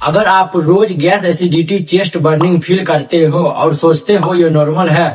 अगर आप रोज gas acidity chest burning feel करते हो और सोचते हो ये नॉर्मल है,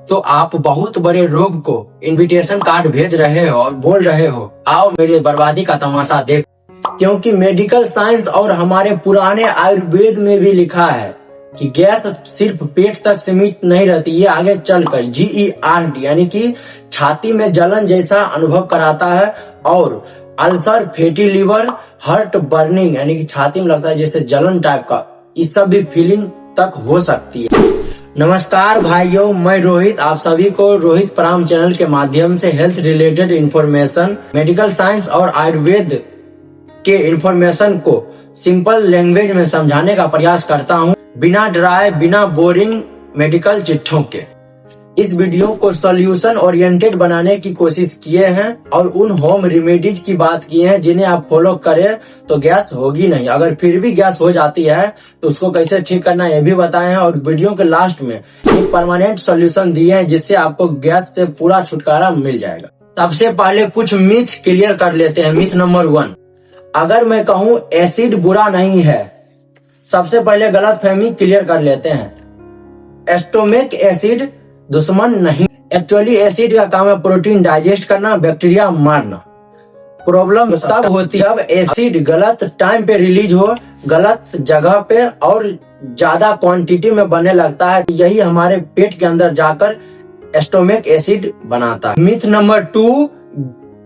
तो आप बहुत बड़े रोग को इनविटेशन कार्ड भेज रहे हो और बोल रहे हो आओ मेरे बर्बादी का तमाशा देख। क्योंकि मेडिकल साइंस और हमारे पुराने आयुर्वेद में भी लिखा है कि गैस सिर्फ पेट तक सीमित नहीं रहती, ये आगे चलकर GERD यानी कि छाती में जलन जैसा अनुभव कराता है और ulcer, fatty liver, heart burning यानी कि छाती में लगता है जैसे जलन टाइप का, इस सब भी फीलिंग तक हो सकती है। नमस्कार भाइयों, मैं रोहित आप सभी को रोहित प्राम चैनल के माध्यम से health related information, medical science और आयुर्वेद के इंफॉर्मेशन को सिंपल लैंग्वेज में समझाने का प्रयास करता हूं, बिना डराए, बिना बोरिंग मेडिकल चिट्ठों के। इस वीडियो को सॉल्यूशन ओरिएंटेड बनाने की कोशिश किए हैं और उन होम रेमेडीज की बात की है जिन्हें आप फॉलो करें तो गैस होगी नहीं। अगर फिर भी गैस हो जाती है तो उसको कैसे ठीक करना है ये भी बताए हैं और वीडियो के लास्ट में एक परमानेंट सॉल्यूशन दिए हैं जिससे आपको गैस से पूरा छुटकारा मिल जाएगा। सबसे पहले कुछ मिथ क्लियर कर लेते हैं। मिथ नंबर 1, अगर मैं कहूँ एसिड बुरा नहीं है, सबसे पहले गलतफहमी क्लियर कर लेते हैं। स्टोमिक एसिड दुश्मन नहीं, एक्चुअली एसिड का काम है प्रोटीन डाइजेस्ट करना, बैक्टीरिया मारना। प्रॉब्लम तब होती है जब एसिड गलत टाइम पे रिलीज हो, गलत जगह पे और ज्यादा क्वांटिटी में बनने लगता है, यही हमारे पेट के अंदर जाकर स्टोमिक एसिड बनाता है। मिथ नंबर 2,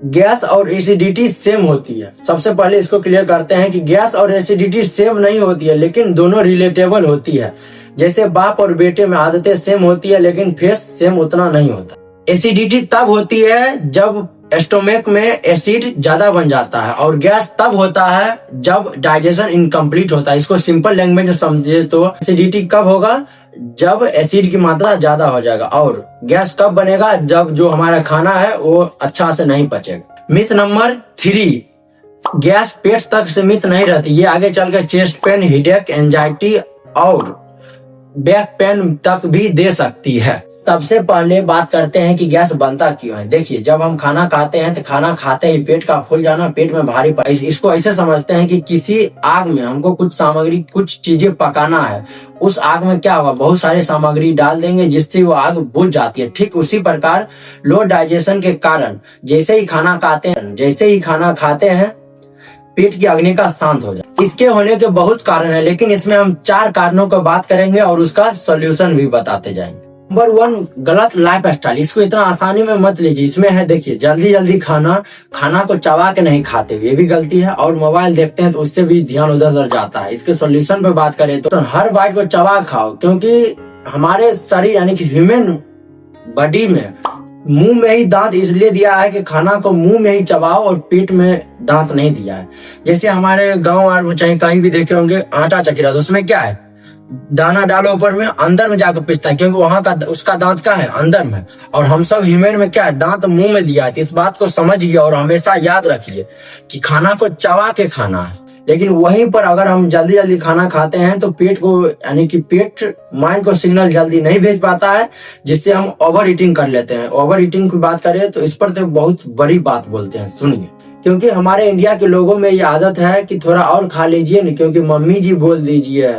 गैस और एसिडिटी सेम होती है। सबसे पहले इसको क्लियर करते हैं कि गैस और एसिडिटी सेम नहीं होती है, लेकिन दोनों रिलेटेबल होती है। जैसे बाप और बेटे में आदतें सेम होती है लेकिन फेस सेम उतना नहीं होता। एसिडिटी तब होती है जब स्टोमक में एसिड ज्यादा बन जाता है और गैस तब होता है जब डाइजेशन इनकम्प्लीट होता है। इसको सिंपल लैंग्वेज में समझे तो एसिडिटी कब होगा, जब एसिड की मात्रा ज्यादा हो जाएगा, और गैस कब बनेगा, जब जो हमारा खाना है वो अच्छा से नहीं पचेगा। मिथ नंबर 3, गैस पेट तक सीमित नहीं रहती, ये आगे चलकर चेस्ट पेन, हेडेक, एंजाइटी और बैक पेन तक भी दे सकती है। सबसे पहले बात करते हैं कि गैस बनता क्यों है। देखिए, जब हम खाना खाते हैं तो खाना खाते ही पेट का फूल जाना, पेट में भारी इसको ऐसे समझते हैं कि किसी आग में हमको कुछ सामग्री, कुछ चीजें पकाना है। उस आग में क्या होगा, बहुत सारी सामग्री डाल देंगे जिससे वो आग बुझ जाती है। ठीक उसी प्रकार लो डाइजेशन के कारण जैसे ही खाना खाते हैं पेट की अग्नि का शांत हो जाए। इसके होने के बहुत कारण है, लेकिन इसमें हम 4 कारणों पर बात करेंगे और उसका सॉल्यूशन भी बताते जाएंगे। नंबर 1, गलत लाइफ स्टाइल। इसको इतना आसानी में मत लीजिए। इसमें है, देखिए, जल्दी जल्दी खाना को चबा के नहीं खाते, ये भी गलती है, और मोबाइल देखते हैं तो उससे भी ध्यान उधर उधर जाता है। इसके सॉल्यूशन पे बात करें तो हर बाइट को चबा खाओ, क्योंकि हमारे शरीर यानी कि ह्यूमन बॉडी में मुंह में ही दांत इसलिए दिया है कि खाना को मुंह में ही चबाओ और पेट में दांत नहीं दिया है। जैसे हमारे गांव और चाहे कहीं भी देखे होंगे आटा चकीरा, तो उसमें क्या है, दाना डालो ऊपर में, अंदर में जाकर पिसता है, क्योंकि वहां का उसका दांत क्या है, अंदर में। और हम सब ह्यूमन में क्या है, दांत मुंह में दिया है। इस बात को समझिए और हमेशा याद रखिए कि खाना को चबा के खाना है। लेकिन वहीं पर अगर हम जल्दी जल्दी खाना खाते हैं तो पेट को यानी कि पेट माइंड को सिग्नल जल्दी नहीं भेज पाता है, जिससे हम ओवर ईटिंग कर लेते हैं। ओवर ईटिंग की बात करें तो इस पर तो बहुत बड़ी बात बोलते हैं, सुनिए। क्योंकि हमारे इंडिया के लोगों में ये आदत है कि थोड़ा और खा लीजिए न, क्योंकि मम्मी जी बोल दीजिए।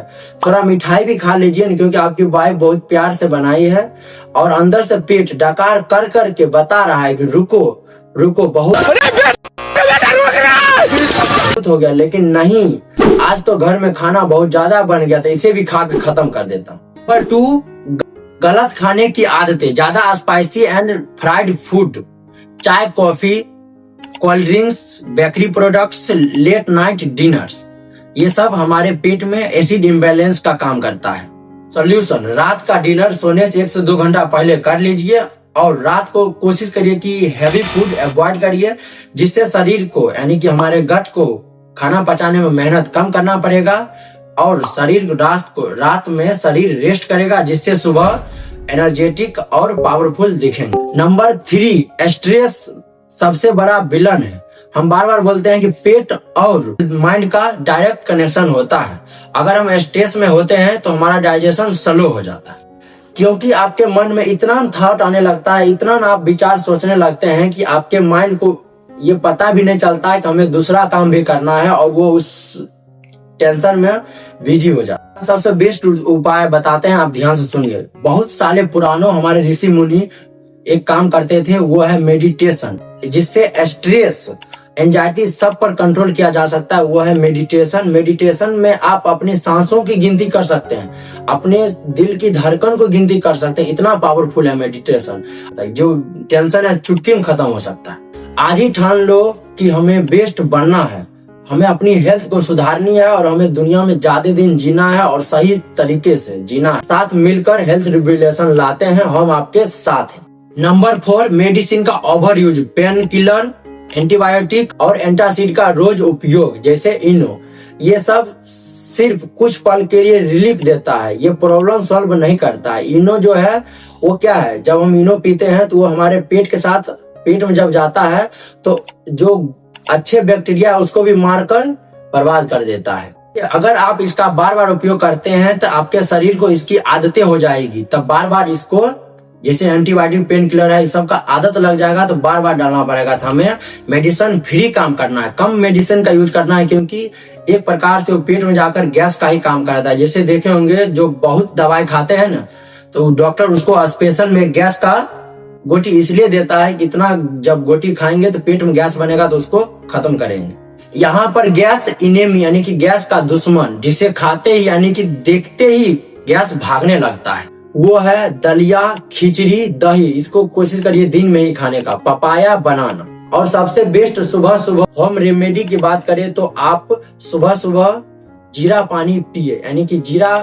थोड़ा मिठाई भी खा लीजिए न, क्योंकि आपकी वाइफ बहुत प्यार से बनाई है। और अंदर से पेट डकार कर करके बता रहा है कि रुको रुको, बहुत हो गया। लेकिन नहीं, आज तो घर में खाना बहुत ज्यादा बन गया था, इसे भी खा के खत्म कर देता हूँ। नंबर 2, गलत खाने की आदतें, ज्यादा स्पाइसी एंड फ्राइड फूड, चाय, coffee, cold drinks, bakery products, late night dinners, ये सब हमारे पेट में एसिड इम्बैलेंस का काम करता है। सॉल्यूशन, रात का डिनर सोने से 1 से 2 घंटा पहले कर लीजिए और रात को कोशिश करिए कि हैवी फूड अवॉइड करिए, जिससे शरीर को यानी कि हमारे गट को खाना पचाने में मेहनत कम करना पड़ेगा और रात में शरीर रेस्ट करेगा, जिससे सुबह एनर्जेटिक और पावरफुल दिखेंगे। नंबर 3, स्ट्रेस सबसे बड़ा विलन है। हम बार बार बोलते हैं कि पेट और माइंड का डायरेक्ट कनेक्शन होता है। अगर हम स्ट्रेस में होते हैं तो हमारा डाइजेशन स्लो हो जाता है, क्योंकि आपके मन में इतना थॉट आने लगता है, इतना आप विचार सोचने लगते हैं कि आपके माइंड को ये पता भी नहीं चलता है कि हमें दूसरा काम भी करना है और वो उस टेंशन में बिजी हो जाए। सबसे बेस्ट उपाय बताते हैं, आप ध्यान से सुनिए। बहुत साले पुरानों हमारे ऋषि मुनि एक काम करते थे, वो है मेडिटेशन, जिससे स्ट्रेस, एंजाइटी सब पर कंट्रोल किया जा सकता है। वो है मेडिटेशन। मेडिटेशन में आप अपनी सांसों की गिनती कर सकते हैं, अपने दिल की धड़कन को गिनती कर सकते हैं। इतना पावरफुल है मेडिटेशन। जो टेंशन है चुटकी में खत्म हो सकता है। आज ही ठान लो कि हमें बेस्ट बनना है, हमें अपनी हेल्थ को सुधारनी है और हमें दुनिया में ज्यादा दिन जीना है और सही तरीके से जीना है। साथ मिलकर हेल्थ रिवोल्यूशन लाते हैं, हम आपके साथ हैं। नंबर 4, मेडिसिन का over use. Pain killer, antibiotic और एंटासिड का रोज उपयोग, जैसे इनो, ये सब सिर्फ कुछ पल के लिए रिलीफ देता है, ये प्रॉब्लम सॉल्व नहीं करता है। इनो जो है वो क्या है, जब हम इनो पीते हैं तो वो हमारे पेट के साथ, पेट में जब जाता है तो जो अच्छे बैक्टीरिया उसको भी मारकर बर्बाद कर देता है। अगर आप इसका बार बार उपयोग करते हैं तो आपके शरीर को इसकी आदतें हो जाएगी, तब बार बार इसको, जैसे एंटीबायोटिक, पेन किलर है, इस सब का आदत लग जाएगा तो बार बार डालना पड़ेगा। तो हमें मेडिसिन फ्री काम करना है, कम मेडिसिन का यूज करना है, क्योंकि एक प्रकार से वो पेट में जाकर गैस का ही काम करता है। जैसे देखे होंगे जो बहुत दवाई खाते हैं ना, तो डॉक्टर उसको स्पेशल में गैस का गोटी इसलिए देता है कि इतना जब गोटी खाएंगे तो पेट में गैस बनेगा तो उसको खत्म करेंगे। यहाँ पर गैस इनेमी यानी कि गैस का दुश्मन, जिसे खाते ही यानी कि देखते ही गैस भागने लगता है, वो है दलिया, खिचड़ी, दही। इसको कोशिश करिए दिन में ही खाने का। पपाया, बनाना। और सबसे बेस्ट सुबह सुबह होम रेमेडी की बात करें तो आप सुबह सुबह जीरा पानी पिए, यानी कि जीरा,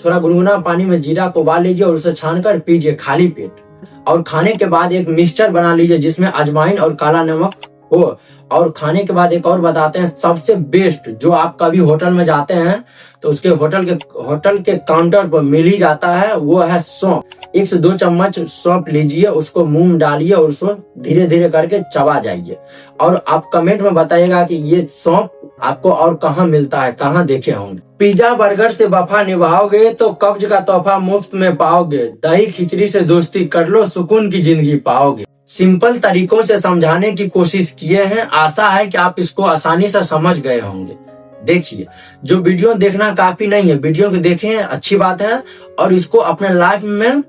थोड़ा गुनगुना पानी में जीरा को उबाल लीजिए और उसे छानकर पीजिए खाली पेट। और खाने के बाद एक मिक्सचर बना लीजिए जिसमें अजवाइन और काला नमक हो। और खाने के बाद एक और बताते हैं, सबसे बेस्ट, जो आप कभी होटल में जाते हैं तो उसके होटल के काउंटर पर मिल ही जाता है, वो है सौंफ। 1 से 2 चम्मच सौंफ लीजिए, उसको मुंह में डालिए और उसको धीरे धीरे करके चबा जाइए। और आप कमेंट में बताइएगा कि ये सौंफ आपको और कहाँ मिलता है, कहाँ देखे होंगे। पिज्जा बर्गर से वफा निभाओगे तो कब्ज का तोहफा मुफ्त में पाओगे। दही खिचड़ी से दोस्ती कर लो, सुकून की जिंदगी पाओगे। सिंपल तरीकों से समझाने की कोशिश किए हैं, आशा है कि आप इसको आसानी से समझ गए होंगे। देखिए, जो वीडियो देखना काफी नहीं है, वीडियो को देखें, अच्छी बात है, और इसको अपने लाइफ में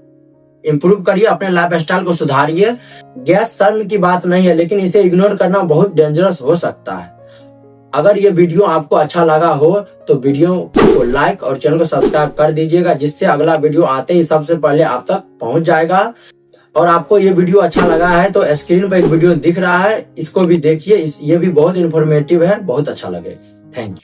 इम्प्रूव करिए, अपने लाइफ स्टाइल को सुधारिए। गैस शर्म की बात नहीं है, लेकिन इसे इग्नोर करना बहुत डेंजरस हो सकता है। अगर ये वीडियो आपको अच्छा लगा हो तो वीडियो को लाइक और चैनल को सब्सक्राइब कर दीजिएगा, जिससे अगला वीडियो आते ही सबसे पहले आप तक पहुंच जाएगा। और आपको ये वीडियो अच्छा लगा है तो स्क्रीन पर एक वीडियो दिख रहा है, इसको भी देखिए, ये भी बहुत इंफॉर्मेटिव है, बहुत अच्छा लगेगा। Thank you.